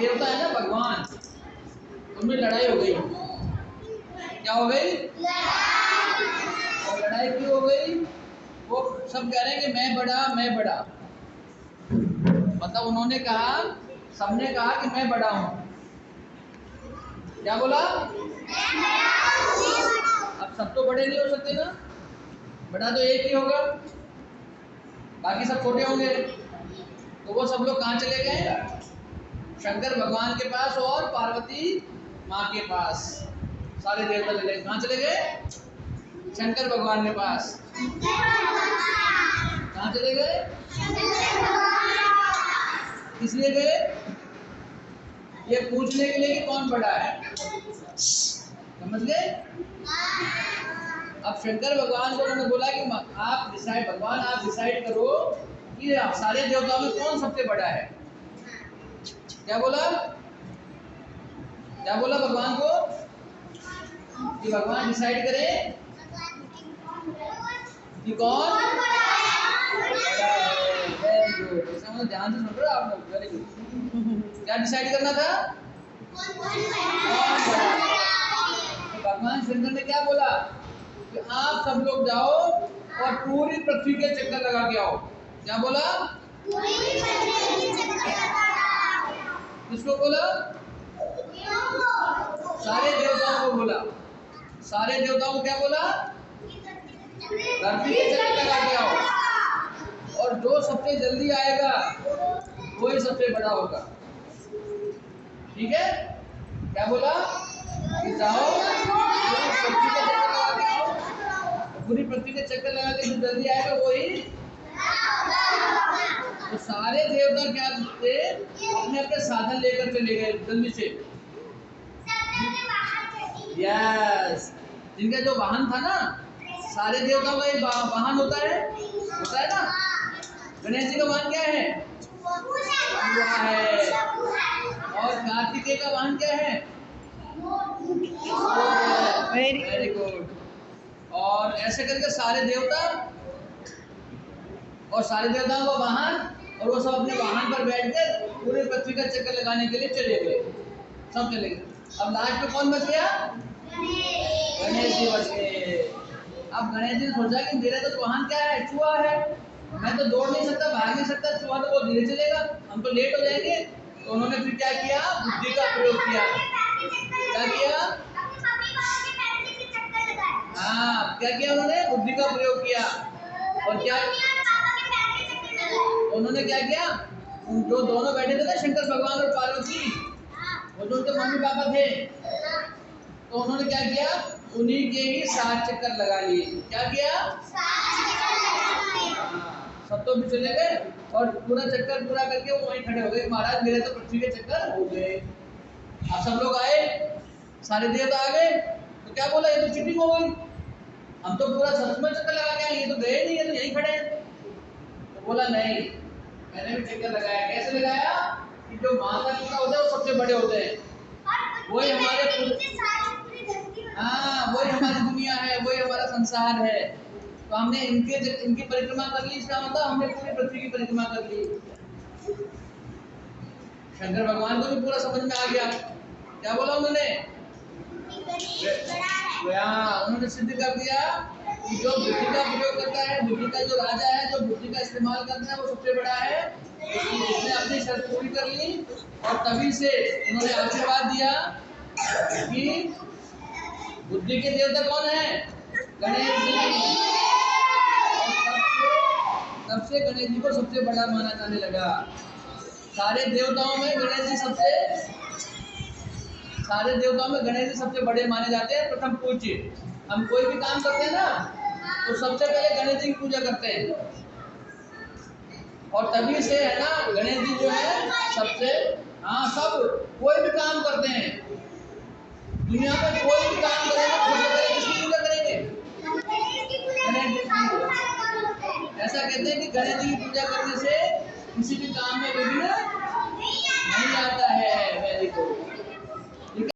देवता है ना भगवान, उनमें लड़ाई हो गई। क्या हो गई? और लड़ाई क्यों हो गई? वो सब कह रहे हैं कि मैं बड़ा, मैं बड़ा। मतलब उन्होंने कहा, सबने कहा कि मैं बड़ा हूं। क्या बोला? अब सब तो बड़े नहीं हो सकते ना, बड़ा तो एक ही होगा, बाकी सब छोटे होंगे। तो वो सब लोग कहाँ चले गए? शंकर भगवान के पास और पार्वती माँ के पास। सारे देवता चले गए। कहाँ चले गए? शंकर भगवान के पास। कहाँ चले गए? किस लिए गए? ये पूछने के लिए कि कौन बड़ा है। समझ गए? अब शंकर भगवान को उन्होंने बोला कि आप डिसाइड, भगवान आप डिसाइड करो कि सारे देवताओं में कौन सबसे बड़ा है। क्या बोला? क्या बोला भगवान को? कि भगवान डिसाइड करें कि कौन बड़ा है। वेरी गुड, इसका मतलब ध्यान से सुन रहे हो आप लोग। Very good. क्या डिसाइड करना था? कौन बड़ा है। तो भगवान शंकर ने क्या बोला कि आप सब लोग जाओ और पूरी पृथ्वी के चक्कर लगा के आओ। क्या बोला? किसको बोला? सारे देवताओं को बोला। सारे देवताओं को क्या बोला? धरती के चक्कर लगा के आओ, और जो सबसे जल्दी आएगा वही सबसे बड़ा होगा। ठीक है? क्या बोला? कि जाओ पूरी पृथ्वी के चक्कर लगा के आओ, पूरी पृथ्वी के चक्कर लगा के जो जल्दी आएगा वही। तो सारे देवता क्या थे? अपने अपने साधन लेकर चले गए जल्दी से। यस, जिनका जो वाहन था ना, सारे देवताओं का एक वाहन होता है ना। गणेश जी का वाहन क्या है? चूहा है। और कार्तिकेय का वाहन क्या है? Very good. और ऐसे करके सारे देवता और सारे देवताओं का वाहन, और वो सब अपने वाहन पर बैठकर पूरे पृथ्वी का चक्कर लगाने के लिए चले गए। सब चले गए। अब लास्ट में कौन बच गया? गणेश जी बच गए। अब गणेश जी ने सोचा कि मेरा तो वाहन क्या है? चूहा है। मैं तो दौड़ नहीं सकता, भाग नहीं सकता, चूहा तो बहुत धीरे चलेगा, हम तो लेट हो जाएंगे। तो उन्होंने फिर क्या किया? बुद्धि का प्रयोग किया। क्या किया? हाँ, क्या किया उन्होंने? बुद्धि का प्रयोग किया। और क्या उन्होंने क्या किया? जो दोनों बैठे थे ना, शंकर भगवान और पार्वती, वो जो उनके मम्मी पापा थे, तो उन्होंने क्या किया? उन्हीं के ही 7 चक्कर लगा लिए। क्या किया? सब तो भी चले गए और पूरा चक्कर पूरा करके वो वहीं खड़े हो गए। महाराज मेरे तो पृथ्वी के चक्कर हो गए। अब सब लोग आए, सारे देवता आ गए, तो क्या बोला? ये तो चीटिंग हो गई, हम तो पूरा सच में चक्कर लगा के आए, ये तो गए नहीं, ये तो यहीं खड़े हैं। तो बोला नहीं, मैंने भी चक्कर लगाया। कैसे लगाया? कि जो माता पिता होते हैं वो सबसे बड़े होते हैं, वही हमारे हाँ, वही हमारी दुनिया है, वही हमारा संसार है। तो हमने इनकी परिक्रमा कर ली, इसका मतलब हमने पूरी पृथ्वी की परिक्रमा कर ली। शंकर भगवान को भी पूरा समझ में आ गया। क्या बोला उन्होंने? उन्होंने सिद्ध कर दिया कि जो बुद्धि का प्रयोग करता है, बुद्धि का जो राजा है, जो बुद्धि का इस्तेमाल करता है, वो सबसे बड़ा है। उसने अपनी शर्त पूरी कर ली, और तभी से उन्होंने आशीर्वाद दिया कि बुद्धि के देवता कौन है? गणेश जी। तब से गणेश जी को सबसे बड़ा माना जाने लगा। सारे देवताओं में गणेश जी सबसे बड़े माने जाते हैं, प्रथम पूज्य। हम कोई भी काम करते हैं ना, तो सबसे पहले गणेश जी की पूजा करते हैं। और तभी से है ना, गणेश जी जो है सबसे, हाँ, सब कोई भी काम करते हैं दुनिया में, कोई भी काम करेंगे तो सबसे पहले किसकी पूजा करेंगे? गणेश जी की। ऐसा कहते हैं कि गणेश जी की पूजा करने से किसी भी काम में विघ्न नहीं आता है। Very good.